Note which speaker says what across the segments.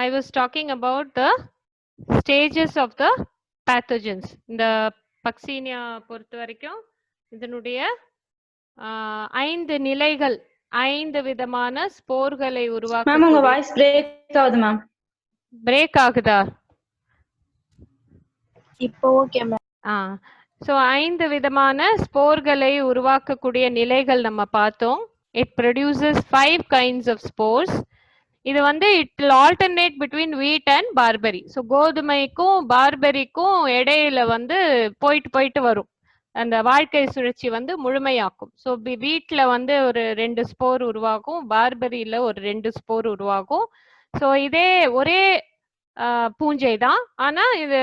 Speaker 1: I was talking about the stages of the pathogens. இந்த பக்சீனியா பொறுத்த வரைக்கும் இதனுடைய 5 நிலைகள், 5 விதமான ஸ்போர்களை உருவாக்க.
Speaker 2: மேம் உங்க வாய்ஸ் பிரேக் ஆகுது மேம்.
Speaker 1: பிரேக் ஆகுதா?
Speaker 2: இப்போ ஓகே மேம்.
Speaker 1: ஸோ 5 விதமான ஸ்போர்களை உருவாக்கக்கூடிய நிலைகள் நம்ம பார்த்தோம். It produces 5 kinds of spores. இது வந்து it will alternate between wheat and barberry. So கோதுமைக்கும் பார்பெரிக்கும் இடையில வந்து போயிட்டு வரும். அந்த வாழ்க்கை சுழற்சி வந்து முழுமையாக்கும். ஸோ வீட்ல வந்து ஒரு 2 ஸ்போர் உருவாகும், பார்பெரியில ஒரு 2 ஸ்போர் உருவாகும். ஸோ இதே ஒரே பூஞ்சை தான், ஆனா இது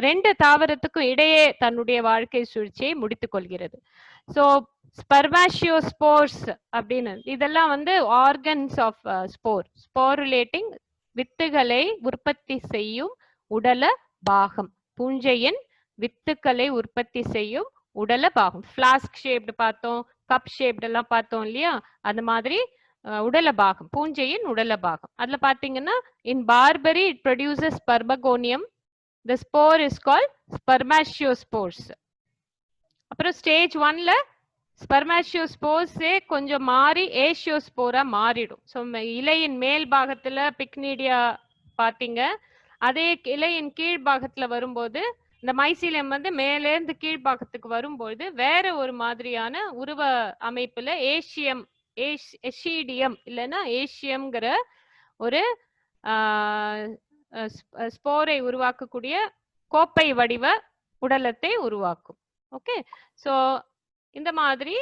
Speaker 1: 2 தாவரத்துக்கும் இடையே தன்னுடைய வாழ்க்கை சுழற்சியை முடித்துக் கொள்கிறது. ஸோ ஸ்பர்மாஷியோஸ்போர்ஸ் அப்படின்னு இதெல்லாம் வந்து ஆர்கன்ஸ் ஆஃப் ஸ்போர். ஸ்போருலேட்டிங் வித்துகளை உற்பத்தி செய்யும் உடல பாகம். பூஞ்சையின் வித்துக்களை உற்பத்தி செய்யும் உடல பாகம். ஃபிளாஸ்க் ஷேப்டு பார்த்தோம், கப் ஷேப்டு எல்லாம் பார்த்தோம் இல்லையா? அந்த மாதிரி உடல பாகம், பூஞ்சையின் உடல பாகம். அதுல பாத்தீங்கன்னா in barberry it produces spermagonium. The spore is called spermatospores. அப்புறம் ஸ்டேஜ் 1ல ஸ்பெர்மாஷியோஸ்போர்ஸே கொஞ்சம் மாறி ஏஷியோஸ்போரா மாறிடும். ஸோ இலையின் மேல் பாகத்துல பிக்னீடியா பாத்தீங்க, அதே இலையின் கீழ் பாகத்துல வரும்போது இந்த மைசிலியம் வந்து மேலேருந்து கீழ்பாகத்துக்கு வரும்போது வேற ஒரு மாதிரியான உருவ அமைப்புல எஷீடியம் இல்லைன்னா ஏஷியம்ங்கிற ஒரு ஸ்போரை உருவாக்கக்கூடிய கோப்பை வடிவ உடலத்தை உருவாக்கும். ஓகே, ஸோ இந்த மாதிரி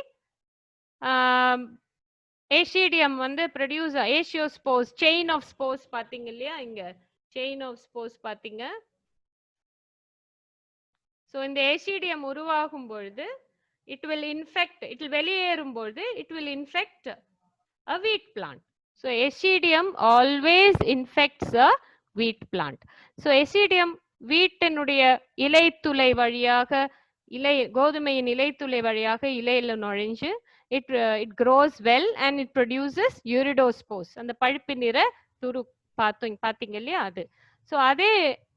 Speaker 1: ஏஷிடியம் வந்து ப்ரொடியூஸ் ஏஷியோஸ்போர்ஸ், செயின் ஆஃப் ஸ்போர்ஸ் பாத்தீங்க இல்லையா? இங்க செயின் ஆஃப் ஸ்போர்ஸ் பாத்தீங்க. ஸோ இந்த ஏஷிடியம் உருவாகும் பொழுது இட் வில் வெளியேறும் பொழுது இட் வில் இன்ஃபெக்ட் அ வீட் பிளான்ட். ஸோ ஏஷிடியம் ஆல்வேஸ் இன்ஃபெக்ட்ஸ் அ வீட் பிளான்ட். ஸோ எசிடியம் வீட்டினுடைய இலைத்துளை வழியாக கோதுமையின் இலைத்துளை வழியாக இலையில நுழைஞ்சு it grows well and it produces urediospores. அந்த பழுப்பு நிற துரு பாத்தீங்க இல்லையா? அது. ஸோ அதே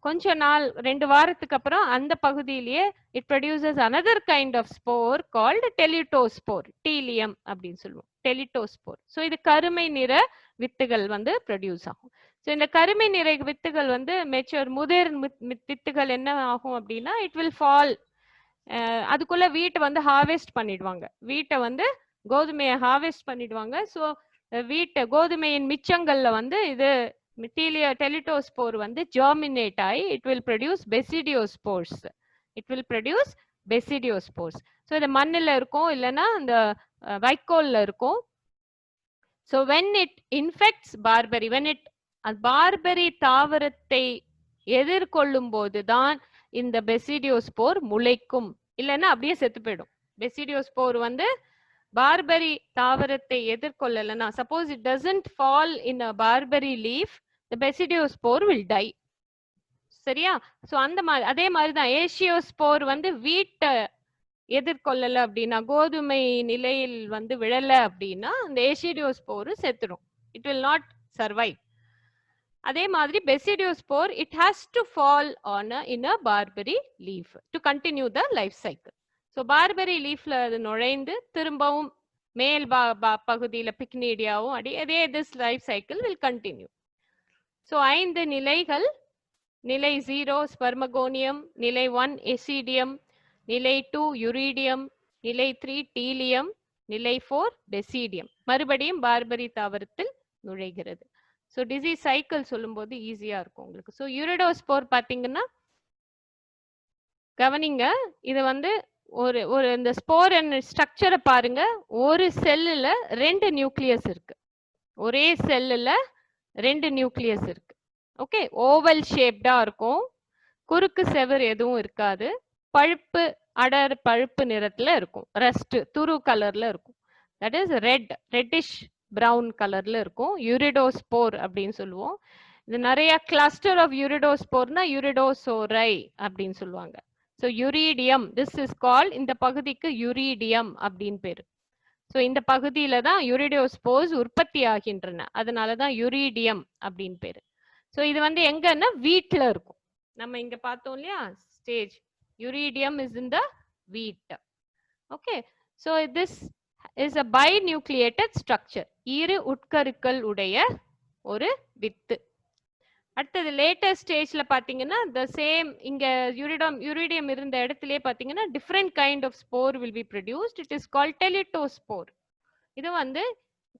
Speaker 1: கொஞ்ச நாள் 2 வாரத்துக்கு அப்புறம் அந்த பகுதியிலேயே it produces another kind of spore called teliospore. Telium அப்படின்னு சொல்லுவோம், டெலிட்டோஸ்போர். ஸோ இது கருமை நிற வித்துகள் வந்து ப்ரொடியூஸ் ஆகும். ஸோ இந்த கருமை நிறை வித்துகள் வந்து மெச்சூர் முதிர் வித்துகள் என்ன ஆகும் அப்படின்னா இட் வில் ஃபால். அதுக்குள்ள வீட்டை வந்து ஹார்வெஸ்ட் பண்ணிடுவாங்க, வீட்டை வந்து கோதுமையை ஹார்வெஸ்ட் பண்ணிடுவாங்க. ஸோ கோதுமையின் மிச்சங்கள்ல வந்து இது டெலிட்டோஸ்போர் வந்து ஜெர்மினேட் ஆகி இட் வில் ப்ரொடியூஸ் பெசிடியோஸ்போர்ஸ். ஸோ இது மண்ணில் இருக்கும் இல்லைன்னா இந்த வைக்கோல்ல இருக்கும். ஸோ வென் இட் இன்ஃபெக்ட்ஸ் பார்பரி, பார்பரி தாவரத்தை எதிர்கொள்ளும் போதுதான் இந்த பெசிடியோஸ்போர் முளைக்கும், இல்லைன்னா அப்படியே செத்து போயிடும். பெசிடியோஸ்போர் வந்து பார்பரி தாவரத்தை எதிர்கொள்ளலைன்னா, suppose it doesn't fall in a barberry leaf, the basidiospore will die. சரியா? ஸோ அந்த மாதிரி அதே மாதிரி தான் ஏஷியோஸ்போர் வந்து வீட்டை எதிர்கொள்ளலை அப்படின்னா, கோதுமை நிலையில் வந்து விழல அப்படின்னா அந்த ஏஷியோஸ்போர் செத்துடும். It will not survive. அதே மாதிரி basidiospore it has to fall on in a barberry leaf to continue the life cycle. So barberry லீஃப்ல அது நுழைந்து திரும்பவும் மேல் பகுதியில் பிக்னீடியாவும் அதே this life cycle will continue. So 5 நிலைகள். நிலை 0 ஸ்பெர்மகோனியம், நிலை 1 எசிடியம், நிலை 2 யுரீடியம், நிலை 3 டீலியம், நிலை 4 பெசிடியம். மறுபடியும் பார்பரி தாவரத்தில் நுழைகிறது. ஸோ டிசீஸ் சைக்கிள் சொல்லும்போது ஈஸியா இருக்கும் உங்களுக்கு. ஸோ யூரிடோஸ்போர் பார்த்தீங்கன்னா கவனிங்க, இது வந்து ஒரு இந்த ஸ்போர் ஸ்ட்ரக்சரை பாருங்க. ஒரு செல்லுல 2 நியூக்ளியஸ் இருக்கு, ஒரே செல்லுல 2 நியூக்ளியஸ் இருக்கு. ஓகே, ஓவல் ஷேப்டா இருக்கும், குறுக்கு செவர் எதுவும் இருக்காது, பழுப்பு அடர் பழுப்பு நிறத்துல இருக்கும், ரஸ்ட் துரு கலர்ல இருக்கும். தட் இஸ் ரெட்டிஷ் பிரவுன் கலர்ல இருக்கும். யூரிடோஸ்போர் அப்படின்னு சொல்லுவோம். இது நிறைய கிளஸ்டர் ஆஃப் யூரிடோஸ்போர்னா யூரிடோசோரை அப்படின்னு சொல்லுவாங்க. ஸோ யுரீடியம், திஸ் இஸ் கால்ட், இந்த பகுதிக்கு யுரீடியம் அப்படின்னு பேரு. ஸோ இந்த பகுதியில தான் யூரிடோஸ்போர்ஸ் உற்பத்தி ஆகின்றன, அதனாலதான் யுரீடியம் அப்படின்னு பேரு. ஸோ இது வந்து எங்கன்னா வீட்ல இருக்கும். நம்ம இங்க பார்த்தோம் இல்லையா stage, யூரிடியம் is in the wheat. Okay, so this is a binucleated structure, இரு உட்கருக்கள் உடைய ஒரு வித்து. அடுத்தது லேட்டஸ்ட் ஸ்டேஜ்ல பாத்தீங்கன்னா the same, இங்க யூரிடியம் இருந்த இடத்துலயே பாத்தீங்கன்னா different kind of spore will be produced. It is called teletospore. இது வந்து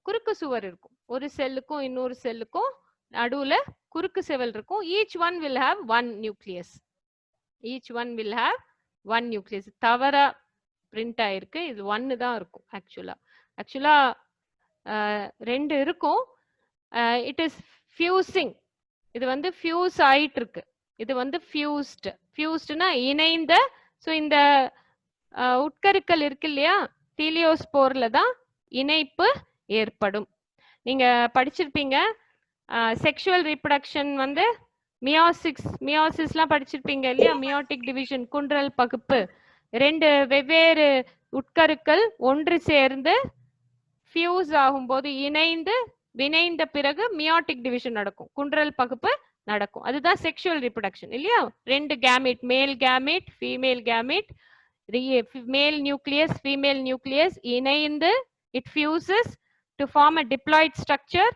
Speaker 1: குறுக்கு சுவர் இருக்கும், ஒரு செல்லுக்கும் இன்னொரு செல்லுக்கும் நடுவுல குறுக்கு செவல் இருக்கும். each one will have one nucleus. each one will have one nucleus. தவறா பிரிண்ட் ஆயிருக்கு, இது ஒன்னு தான் இருக்கும். ஆக்சுவலா ரெண்டு இருக்கும். இட் இஸ் ஃபியூசிங், இது வந்து ஃபியூஸ் ஆயிட்டு இருக்கு, இது வந்து ஃபியூஸ்ட்னா இணைந்த. ஸோ இந்த உட்கருக்கள் இருக்கு இல்லையா, டீலியோஸ்போர்ல தான் இணைப்பு ஏற்படும். நீங்க படிச்சிருப்பீங்க செக்ஷுவல் ரீப்ரொடக்ஷன் வந்து மியோசிஸ்லாம் படிச்சிருப்பீங்க இல்லையா, மியோட்டிக் டிவிஷன், குன்றல் பகுப்பு. ரெண்டு வெவ்வேறு உட்கருக்கள் ஒன்று சேர்ந்து ஃபியூஸ் ஆகும்போது இணைந்து வினைந்த பிறகு மியோட்டிக் டிவிஷன் நடக்கும், குன்றல் பகுப்பு நடக்கும். அதுதான் செக்ஷுவல் ரீப்ரொடக்ஷன் இல்லையா. ரெண்டு கேமெட், மேல் கேமெட் ஃபீமேல் கேமெட், மேல் நியூக்ளியஸ் ஃபீமேல் நியூக்ளியஸ் இணைந்து it fuses to form a diploid structure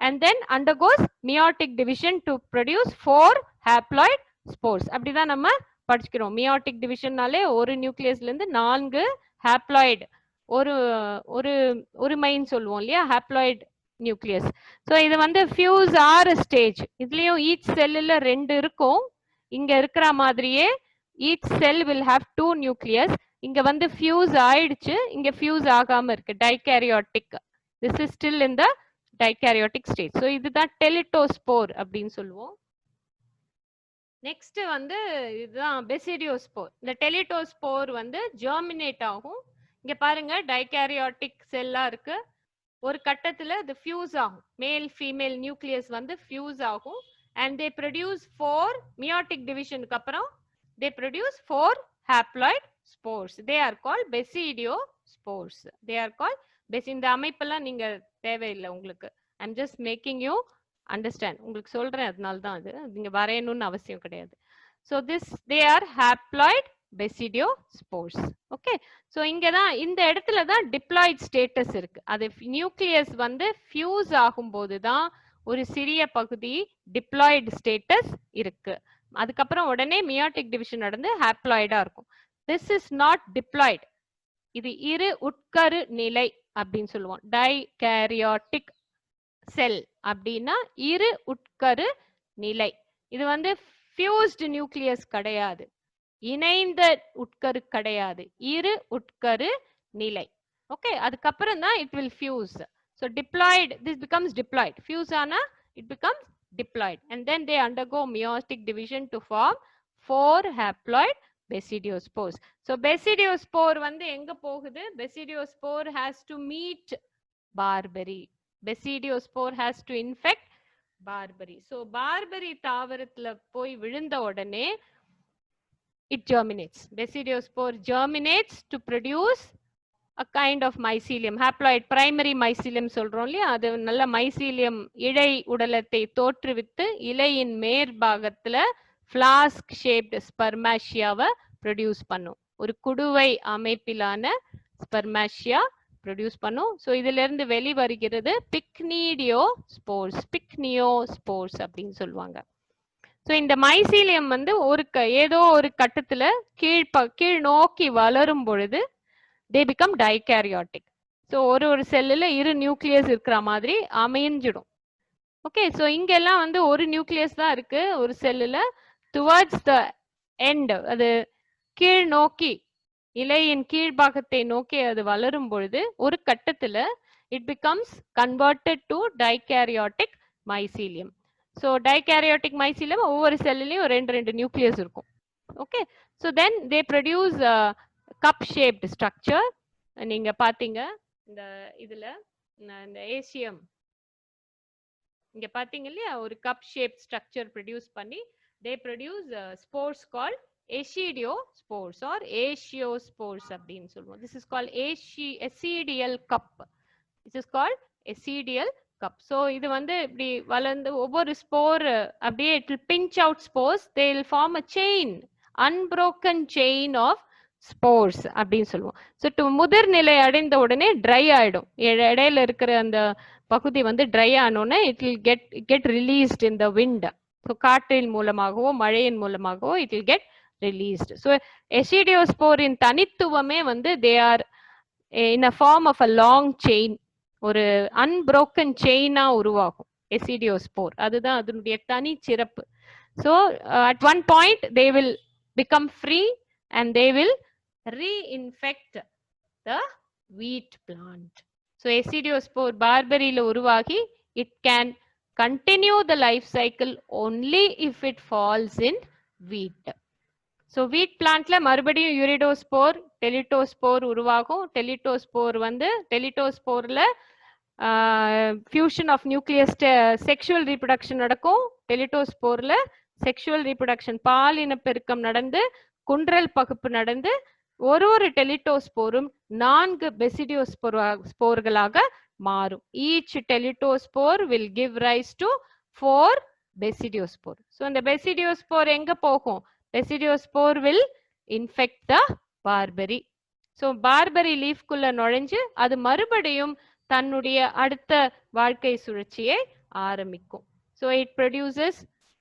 Speaker 1: and then undergoes meiotic division to produce 4 haploid spores. அப்படிதான் நம்ம படிச்சுக்கிறோம். மியோட்டிக் டிவிஷன்னாலே ஒரு நியூக்ளியஸ்ல இருந்து 4 ஹாப்ளாய்டு, ஒரு ஒரு ஒரு மைன் சொல்லுவோம் இல்லையா, ஹாப்ளாய்டு நியூக்ளியஸ். ஸோ இது வந்து ஃபியூஸ் ஆறு ஸ்டேஜ். இதுலயும் ஈச் செல்லுல ரெண்டு இருக்கும். இங்க இருக்கிற மாதிரியே each cell will have 2 nucleus. இங்க வந்து ஃபியூஸ் ஆயிடுச்சு, இங்க ஃபியூஸ் ஆகாம இருக்கு, dikaryotic. This is still in the dikaryotic stage. So இதுதான் டெலிட்டோஸ்போர் அப்படின்னு சொல்லுவோம். நெக்ஸ்ட் வந்து இதுதான் பெசிடியோஸ்போர். இந்த டெலிட்டோஸ்போர் வந்து ஜெர்மினேட் ஆகும். இங்க பாருங்க டைகாரியோட்டிக் செல்லா இருக்கு, ஒரு கட்டத்துல இது ஃபியூஸ் ஆகும், மேல் ஃபீமேல் நியூக்ளியஸ் வந்து ஃபியூஸ் ஆகும். and they produce 4 meiotic divisionக்கு அப்புறம் they produce 4 haploid spores. they are called basidiospores. they are called இந்த அமைப்பெல்லாம் நீங்க தேவையில்லை உங்களுக்கு, I'm just making you understand, உங்களுக்கு சொல்றேன், அதனால தான் அது நீங்க வரையணும்னு அவசியம் கிடையாது. so they are haploid basidiospores. Okay, so இங்க தான் இந்த இடத்துல தான் டிப்ளாய்ட் ஸ்டேட்டஸ் இருக்கு. அது நியூக்ளியஸ் வந்து ஃபியூஸ் ஆகும்போது தான் ஒரு சிறிய பகுதி டிப்ளாய்டு ஸ்டேட்டஸ் இருக்கு. அதுக்கப்புறம் உடனே மியோட்டிக் டிவிஷன் நடந்து ஹாப்ளாய்டா இருக்கும். திஸ் இஸ் நாட் டிப்ளாய்டு, இது இரு உட்கரு நிலை அப்படின்னு சொல்லுவோம். டைகாரியோட்டிக் செல் அப்படின்னா இரு உட்கரு நிலை. இது வந்து ஃபியூஸ்டு நியூக்ளியஸ் கிடையாது, இணைந்த உட்கரு கிடையாது, இரு உட்கரு நிலை. ஓகே, அதுக்கப்புறம் தான் it will fuse. So diploid, this becomes diploid. Fuse ana, it becomes diploid. And then they undergo meiotic division to form 4 haploid basidiospores. So basidiospore வந்து எங்க போகுது? Basidiospore has to meet barberry. Basidiospore has to infect barberry. So barberry தாவரத்துல போய் விழுந்த உடனே it germinates. Basidiospore germinates to produce a kind of mycelium, haploid primary mycelium சொல்றோம் இல்லையா, அது நல்ல mycelium இழை உடலத்தை தோற்றுவித்து இலையின் மேற்பாகத்துல flask shaped spermatia-வை ப்ரொடியூஸ் பண்ணும். ஒரு குடுவை அமைப்பிலான ஸ்பெர்மாஷியா ப்ரொடியூஸ் பண்ணும். ஸோ இதுல இருந்து வெளிவருகிறது பிக்னிடியோஸ்போர்ஸ், பிக்னியோஸ்போர்ஸ் அப்படின்னு சொல்லுவாங்க. ஸோ இந்த மைசீலியம் வந்து ஏதோ ஒரு கட்டத்துல கீழ் நோக்கி வளரும் பொழுது they become dikaryotic. so ஒரு செல்லுல இரு நியூக்ளியஸ் இருக்கிற மாதிரி அமைஞ்சிடும். ஓகே, சோ இங்க எல்லாம் வந்து ஒரு நியூக்ளியஸ் தான் இருக்கு ஒரு செல்லுல. டுவர்ட்ஸ் த எண்ட் அது கீழ் நோக்கி இலையின் கீழ்பாகத்தை நோக்கி அது வளரும் பொழுது ஒரு கட்டத்துல it becomes converted to dikaryotic mycelium. so dikaryotic mycelium ஒவ்வொரு செல்லுலயும் ரெண்டு நியூக்ளியஸ் இருக்கும். Okay, so then they produce cup shaped structure. நீங்க பாத்தீங்க இந்த இதுல இந்த ஏசியம் இங்க பாத்தீங்க இல்லையா, ஒரு கப் ஷேப்ட் ஸ்ட்ரக்சர் ப்ரொடியூஸ் பண்ணி they produce spores called ascidiospores or asciospores அப்படின்னு சொல்லுவோம். this is called ascidial cup. this is called ascidial cup. So இது வந்து இப்படி வளர்ந்து ஒவ்வொரு ஸ்போர் அப்படியே it will pinch out spores, they will form a chain, unbroken chain of spores அப்படின்னு சொல்லுவோம். ஸோ முதிர்நிலை அடைந்த உடனே ட்ரை ஆயிடும். இடையில இருக்கிற அந்த பகுதி வந்து ட்ரை ஆனோடனே it will get released in the wind. So காற்றின் மூலமாகவோ மழையின் மூலமாகவோ it will get released. So எசிடியோஸ்போரின் தனித்துவமே வந்து they are in a form of a long chain, ஒரு அன்பரோக்கன் செயினா உருவாகும் எசிடியோஸ்போர். அதுதான் அதனுடைய தனி சிறப்பு. So at one point they will become free and they will reinfect the wheat plant. So aeciospore பார்பரியில உருவாகி it can continue the life cycle only if it falls in wheat. So wheat plantல மறுபடியும் urediospore teliospore உருவாகும். Teliospore வந்து டெலிட்டோஸ்போர்ல fusion of nucleus sexual reproduction நடக்கும். டெலிட்டோஸ்போர்ல sexual reproduction பாலின பெருக்கம் நடந்து குன்றல் பகுப்பு நடந்து ஒரு டெலிட்டோஸ்போரும் 4 பெசிடியோஸ்போர்களாக மாறும். Each teletospore will give rise to 4 besidiospore. So அந்த besidiospore எங்க போகும்? Besidiospore will infect the barberry. So barberry leaf குள்ள நுழைஞ்சு அது மறுபடியும் தன்னுடைய அடுத்த வாழ்க்கை சுழற்சியை ஆரம்பிக்கும். So it produces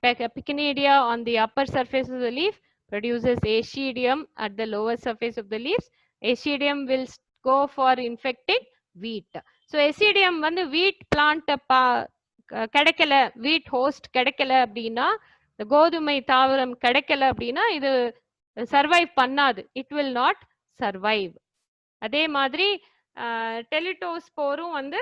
Speaker 1: Pycnidia on the upper surface of the leaf, produces Ascidium at the lower surface of the leaves. Ascidium will go for infecting wheat. So aecium வந்து வீட் பிளான்ட் கிடைக்கல, வீட் ஹோஸ்ட் கிடைக்கல அப்படின்னா, கோதுமை தாவரம் கிடைக்கல அப்படின்னா இது சர்வைவ் பண்ணாது. It will not survive. அதே மாதிரி டெலிட்டோஸ்போரும் வந்து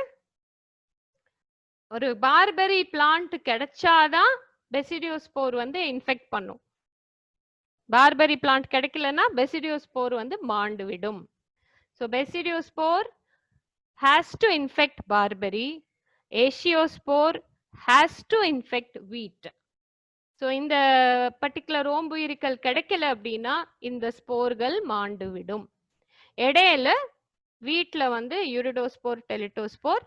Speaker 1: ஒரு பார்பரி பிளான்ட் கிடைச்சாதான் பெசிடியோஸ்போர் வந்து இன்ஃபெக்ட் பண்ணும். பார்பரி பிளான்ட் கிடைக்கலன்னா பெசிடியோஸ்போர் வந்து மாண்டு விடும். So basidiospore has to infect barberry, Asciospore has to infect wheat. So இந்த பர்டிகுலர் ஓம்புயிரிகள் கிடைக்கல அப்படின்னா இந்த ஸ்போர்கள் மாண்டு விடும். இடையில வீட்ல வந்து யூரிடோஸ்போர் டெலிட்டோஸ்போர்,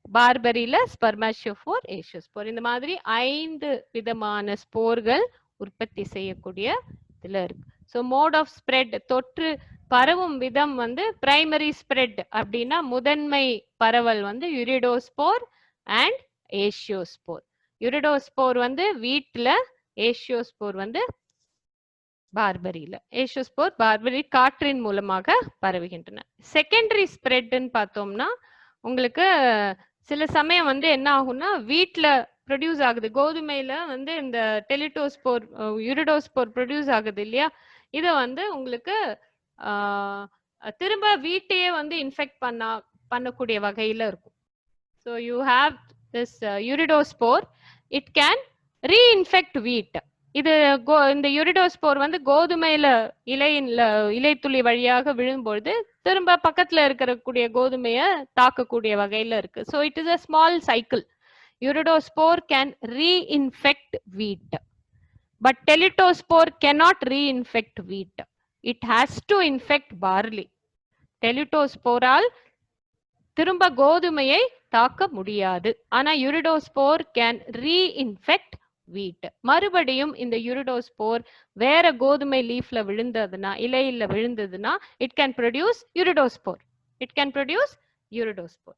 Speaker 1: பார்பரியில ஸ்பெர்மாஷியோஃபோர் ஏஷியோஸ்போர், இந்த மாதிரி 5 விதமான ஸ்போர்கள் உற்பத்தி செய்யக்கூடிய இதுல இருக்கு. ஸோ மோட் ஆஃப் ஸ்ப்ரெட், தொற்று பரவும் விதம் வந்து பிரைமரி ஸ்ப்ரெட் அப்படின்னா முதன்மை பரவல் வந்து யூரிடோஸ்போர் அண்ட் ஏஷியோஸ்போர். யூரிடோஸ்போர் வந்து வீட்ல, ஏஷியோஸ்போர் வந்து பார்பரியில. ஏஷியோஸ்போர் பார்பரி காற்றின் மூலமாக பரவுகின்றன. செகண்டரி ஸ்ப்ரெட்னு பார்த்தோம்னா உங்களுக்கு சில சமயம் வந்து என்ன ஆகும்னா வீட்ல ப்ரொடியூஸ் ஆகுது, கோதுமையில வந்து இந்த டெலிட்டோஸ்போர் யூரிடோஸ்போர் ப்ரொடியூஸ் ஆகுது இல்லையா, இதை வந்து உங்களுக்கு திரும்ப வீட்டையே வந்து இன்ஃபெக்ட் பண்ணக்கூடிய வகையில இருக்கும். So you have this urediospore, it can reinfect wheat. இது இந்த யூரிடோஸ்போர் வந்து கோதுமையில இலைத்துளி வழியாக விழும்பொழுது திரும்ப பக்கத்துல இருக்கக்கூடிய கோதுமையை தாக்கக்கூடிய வகையில இருக்கு. So it is a small cycle. Urediospore can reinfect wheat, but teliospore cannot reinfect wheat. It has to infect barley. டெலிட்டோஸ்போரால் திரும்ப கோதுமையை தாக்க முடியாது. ஆனா யூரிடோஸ்போர் கேன் ரீஇன்ஃபெக்ட் வீட். மறுபடியும் இந்த யூரிடோஸ்போர் வேற கோதுமை லீஃப்ல விழுந்ததுன்னா, இலையில விழுந்ததுன்னா, it can produce urediospore. It can produce urediospore.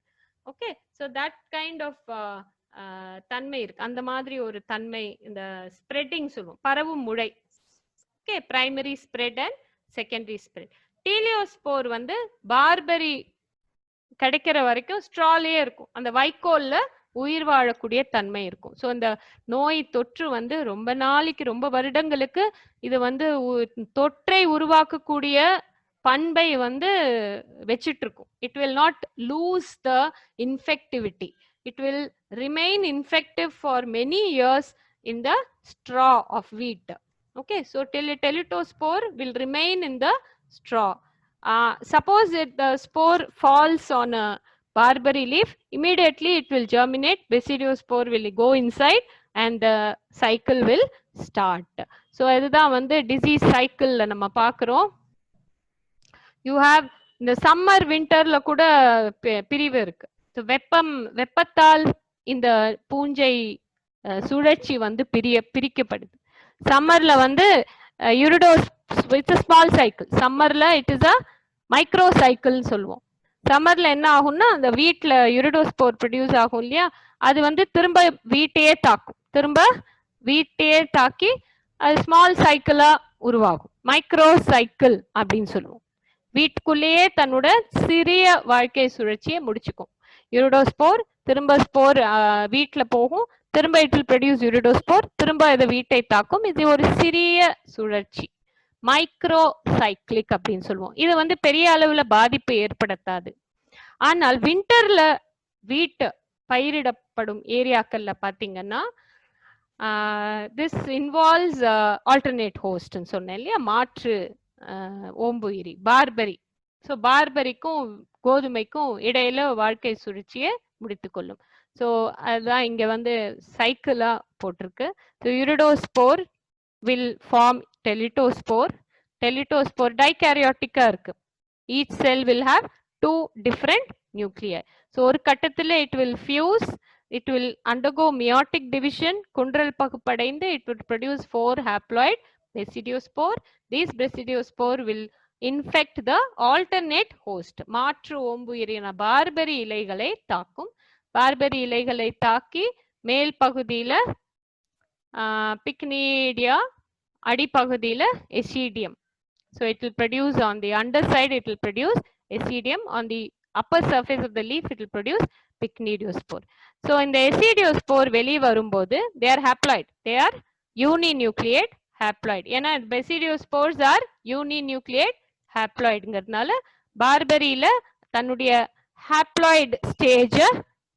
Speaker 1: Okay, so that kind of தன்மை இருக்கு. அந்த மாதிரி ஒரு தன்மை இந்த ஸ்ப்ரெட்டிங் சொல்லுவோம், பரவும் முறை. Okay, primary spread and secondary spread. Teliospore வந்து பார்பரி கிடைக்கிற வரைக்கும் ஸ்ட்ராலே இருக்கும், அந்த வைக்கோல்ல உயிர் வாழக்கூடிய தன்மை இருக்கும். ஸோ இந்த நோய் தொற்று வந்து ரொம்ப நாளைக்கு, ரொம்ப வருடங்களுக்கு இது வந்து தொற்றை உருவாக்கக்கூடிய பண்பை வந்து வச்சிட்டு இருக்கும். It will not lose the infectivity. It will remain infective for many years in the straw of wheat. Okay, so telitospore will remain in the straw. Suppose the spore falls on a barberry leaf, immediately it will germinate, basidiospore will go inside and the cycle will start. So இதுதான் வந்து disease cycle நம்ம பார்க்கிறோம். You have இந்த summer விண்டர்ல கூட பிரிவு இருக்கு. வெப்பத்தால் இந்த பூஞ்சை சுழற்சி வந்து பிரிக்கப்படுது. சம்மர்ல வந்து யூரிடோஸ் இட்ஸ் ஸ்மால் சைக்கிள். சம்மர்ல இட் இஸ் அ மைக்ரோ சைக்கிள்னு சொல்லுவோம். சம்மர்ல என்ன ஆகும்னா அந்த வீட்ல யூரிடோஸ்போர் ப்ரொடியூஸ் ஆகும் இல்லையா, அது வந்து திரும்ப வீட்டையே தாக்கும். திரும்ப வீட்டையே தாக்கி அது ஸ்மால் சைக்கிளா உருவாகும். மைக்ரோ சைக்கிள் அப்படின்னு சொல்லுவோம். வீட்டுக்குள்ளேயே தன்னோட சிறிய வாழ்க்கை சுழற்சியை முடிச்சுக்கும். யூரிடோஸ்போர் திரும்ப ஸ்போர் வீட்டுல போகும், திரும்ப இட் வில் ப்ரொடியூஸ் யூரிடோஸ்போர், திரும்ப இதை வீட்டை தாக்கும். இது ஒரு சிறிய சுழற்சி, மைக்ரோ சைக்ளிக் அப்படின்னு சொல்லுவோம். இது வந்து பெரிய அளவுல பாதிப்பு ஏற்படுத்தாது. ஆனால் விண்டர்ல வீட்டு பயிரிடப்படும் ஏரியாக்கள்ல பாத்தீங்கன்னா திஸ் இன்வால்வ்ஸ் ஆல்டர்னேட் ஹோஸ்ட் சொன்னேன் இல்லையா, மாற்று ஓம்புயிரி பார்பரி. ஸோ பார்பரிக்கும் கோதுமைக்கும் இடையில வாழ்க்கை சுழற்சியை முடித்துக்கொள்ளும். ஸோ அதுதான் இங்க வந்து சைக்கிளா போட்டிருக்கு. So urediospore will form teliospore. Teliospore டைகாரியோட்டிக்கா இருக்கு. Each cell will have 2 different nuclei. ஸோ ஒரு கட்டத்தில் it will fuse, it will undergo meiotic division, குன்றல் பகுப்படைந்து it would produce 4 haploid basidiospore. These basidiospore will infect the alternate host. மாற்று ஓம்புயிரின பார்பரி இலைகளை தாக்கும். பார்பரி இலைகளை தாக்கி மேல் பகுதியில பிக்னீடியா, அடிப்பகுதியில எசிடியம். So it will produce on the underside, it will produce Ecidium. On the upper surface of the leaf, it will produce Pycnidiospore. So in the Acidiospore வெளியே வரும்போது they are haploid. They are uninucleate haploid. ஏன்னா Basidiospores are uninucleate haploidங்கிறதுனால பார்பரியில தன்னுடைய haploid stage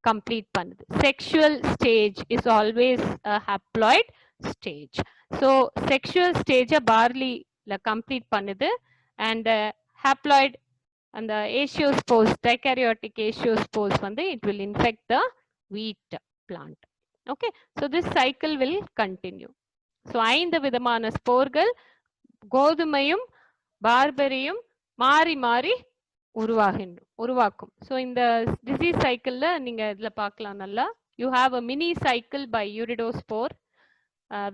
Speaker 1: complete பண்ணுது. Sexual stage is always a haploid stage. So sexual stage barleyல complete பண்ணுது. And haploid and the asciospores, dikaryotic asciospores வந்து it will infect the wheat plant. Okay, so this cycle will continue. So 5 விதமான ஸ்போர்கள் கோதுமையும் பார்பரியும் மாறி மாறி உருவாக்கும். So இந்த disease சைக்கிள்ல நீங்க இதுல பார்க்கலாம் நல்லா. You have a mini cycle by urediospore.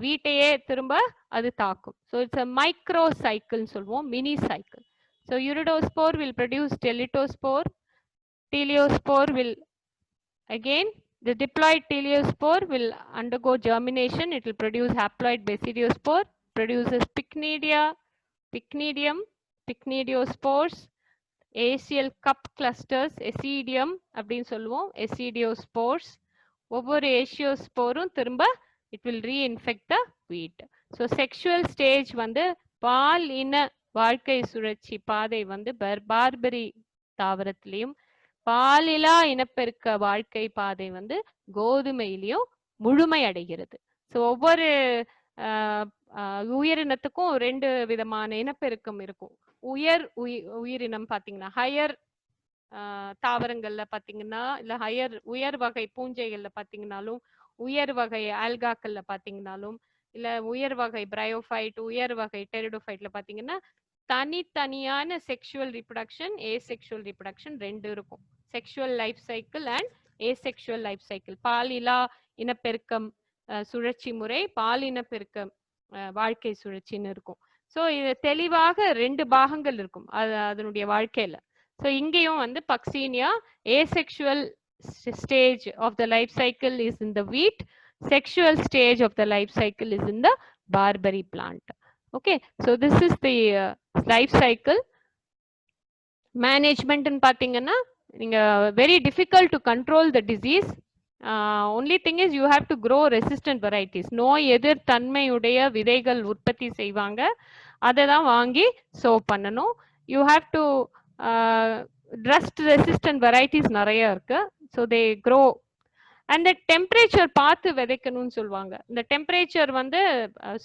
Speaker 1: வீட்டையே திரும்ப அது தாக்கும். ஸோ இட்ஸ் அ மைக்ரோ சைக்கிள்னு சொல்லுவோம், mini cycle. So urediospore will produce teliospore. Teleospore will again, the diploid teleospore will undergo germination. It will produce haploid basidiospore, produces pycnidia, pycnidium, pycnidiospores, acial cup clusters, Ecidium அப்படின்னு சொல்லுவோம், Acidiospores. ஒவ்வொரு ஏசியோஸ்போரும் திரும்ப it will reinfect the wheat. So sexual stage வந்து பால் இன வாழ்க்கை சுழற்சி பாதை வந்து பார்பரி தாவரத்திலையும், பாலிலா இனப்பெருக்க வாழ்க்கை பாதை வந்து கோதுமையிலையும் முழுமை அடைகிறது. ஸோ ஒவ்வொரு உயிரினத்துக்கும் 2 விதமான இனப்பெருக்கம் இருக்கும். உயிரினம் பாத்தீங்கன்னா ஹையர் தாவரங்கள்ல பாத்தீங்கன்னா, இல்ல உயர் வகை பூஞ்சைகள்ல பாத்தீங்கன்னாலும், உயர் வகை ஆல்காக்கள்ல பாத்தீங்கன்னாலும், இல்ல உயர் வகை பிரையோஃபைட், உயர் வகை டெரிடோஃபைட்ல பாத்தீங்கன்னா தனித்தனியான செக்ஷுவல் ரிப்ரடக்ஷன், ஏசெக்ஷுவல் ரிப்ரடக்ஷன் 2 இருக்கும். Sexual life cycle and asexual life cycle. பாலிலா இனப்பெருக்கம் சுழற்சி முறை, பாலின பெருக்கம் வாழ்க்கை சுழற்சின்னு இருக்கும். ஸோ இது தெளிவாக 2 பாகங்கள் இருக்கும் அதனுடைய வாழ்க்கையில. ஸோ இங்கேயும் வந்து பக்சீனியா asexual stage of the life cycle is in the wheat, sexual stage of the life cycle is in the barberry plant. Okay, so this is the life cycle. Management in பாத்தீங்கன்னா நீங்க very difficult to control the disease. Only thing is you have to grow resistant varieties. நோய் எதிர் தன்மையுடைய விதைகள் உற்பத்தி செய்வாங்க, அதை தான் வாங்கி sow பண்ணணும். You have to rust resistant varieties நிறைய இருக்கு. So they grow. அந்த டெம்பரேச்சர் பார்த்து விதைக்கணும்னு சொல்லுவாங்க. இந்த டெம்பரேச்சர் வந்து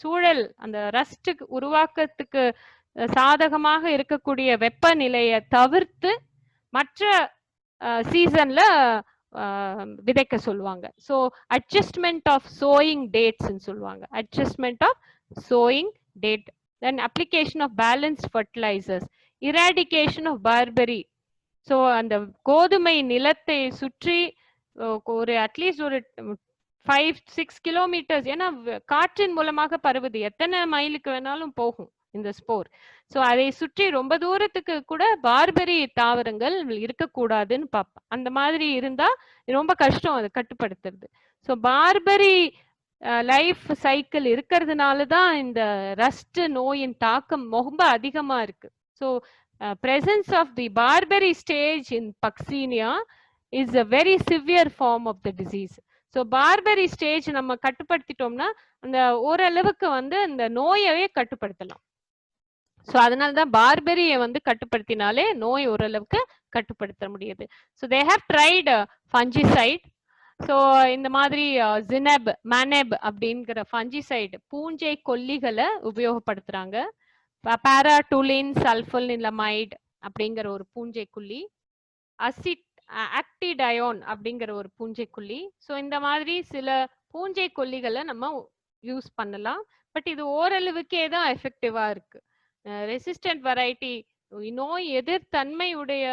Speaker 1: சூழல் அந்த ரஸ்ட் உருவாக்கத்துக்கு சாதகமாக இருக்கக்கூடிய வெப்பநிலையை தவிர்த்து மற்ற சீசன்ல விதைக்க சொல்லுவாங்க. ஸோ அட்ஜஸ்ட்மெண்ட் ஆஃப் சோயிங் டேட்ஸ்ன்னு சொல்லுவாங்க. Adjustment of sowing date, then application of balanced fertilisers, eradication of barberry. So அந்த கோதுமை நிலத்தை சுற்றி ஒரு அட்லீஸ்ட் ஒரு 5-6 கிலோமீட்டர்ஸ், ஏன்னா காற்றின் மூலமாக பரவுது, எத்தனை மைலுக்கு வேணாலும் போகும் இந்த ஸ்போர். ஸோ அதை சுற்றி ரொம்ப தூரத்துக்கு கூட பார்பரி தாவரங்கள் இருக்கக்கூடாதுன்னு பார்ப்பேன். அந்த மாதிரி இருந்தா ரொம்ப கஷ்டம் அதை கட்டுப்படுத்துறது. ஸோ பார்பரி லைஃப் சைக்கிள் இருக்கிறதுனால தான் இந்த ரஸ்ட் நோயின் தாக்கம் ரொம்ப அதிகமா இருக்கு. So presence of the Barbary stage in Puccinia is a very severe form of the disease. So பார்பரி stage நம்ம கட்டுப்படுத்திட்டோம்னா அந்த ஓரளவுக்கு வந்து அந்த நோயவே கட்டுப்படுத்தலாம். ஸோ அதனால தான் பார்பரியை வந்து கட்டுப்படுத்தினாலே நோய் ஓரளவுக்கு கட்டுப்படுத்த முடியுது. So they have tried fungicide. So இந்த மாதிரி ஜினப் மேனப் அப்படிங்கிற ஃபஞ்சிசைடு பூஞ்சை கொல்லிகளை உபயோகப்படுத்துறாங்க. பாராடூலின் சல்ஃபோனிலமைட் அப்படிங்கிற ஒரு பூஞ்சைக்குள்ளி, ஆக்டிடயோன் அப்படிங்கிற ஒரு பூஞ்சைக்குள்ளி. ஸோ இந்த மாதிரி சில பூஞ்சை கொல்லிகளை நம்ம யூஸ் பண்ணலாம். பட் இது ஓரளவுக்கே தான் எஃபெக்டிவா இருக்கு. ரெசிஸ்டன்ட் வெரைட்டி, நோய் எதிர்த்தன்மையுடைய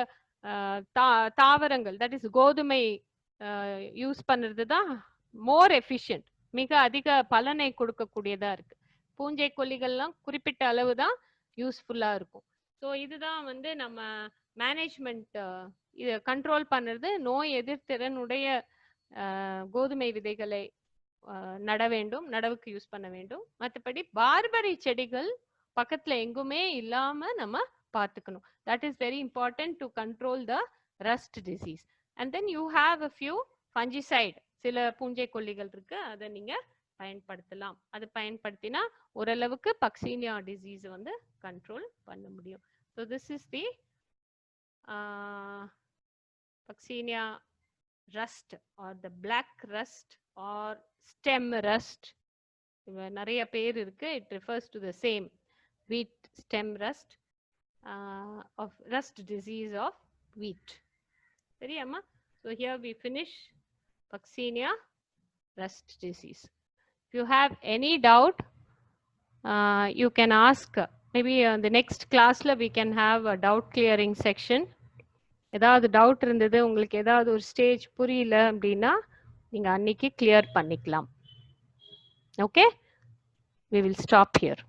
Speaker 1: தாவரங்கள், தட் இஸ் கோதுமை யூஸ் பண்றது தான் மோர் எஃபிஷியன்ட், மிக அதிக பலனை கொடுக்கக்கூடியதா இருக்கு. பூஞ்சை கொல்லிகள்லாம் குறிப்பிட்ட அளவு தான் யூஸ்ஃபுல்லா இருக்கும். ஸோ இதுதான் வந்து நம்ம மேனேஜ்மெண்ட் இதை கண்ட்ரோல் பண்ணுறது. நோய் எதிர்த்திறனுடைய கோதுமை விதைகளை நட வேண்டும், நடவுக்கு யூஸ் பண்ண வேண்டும். மற்றபடி பார்பரி செடிகள் பக்கத்துல எங்குமே இல்லாம நம்ம பார்த்துக்கணும். That is very important to control the rust disease. And then you have a few fungicide, சில பூஞ்சை கொல்லிகள் இருக்கு, அதை நீங்க பயன்படுத்தலாம். அது பயன்படுத்தினா ஓரளவுக்கு பக்சீனியா டிசீஸ் வந்து கண்ட்ரோல் பண்ண முடியும். So this is the Puccinia rust or the black rust or stem rust. நிறைய பேர் இருக்கு. It refers to the same wheat stem rust, of rust disease of wheat. Seriyamma? So here we finish Puccinia rust disease. If you have any doubt, you can ask. Maybe the next class la we can have a doubt clearing section. ஏதாவது doubt இருந்தது, உங்களுக்கு ஏதாவது ஒரு stage புரியல அப்படின்னா நீங்க அன்னைக்கு clear பண்ணிக்கலாம். Okay, we will stop here.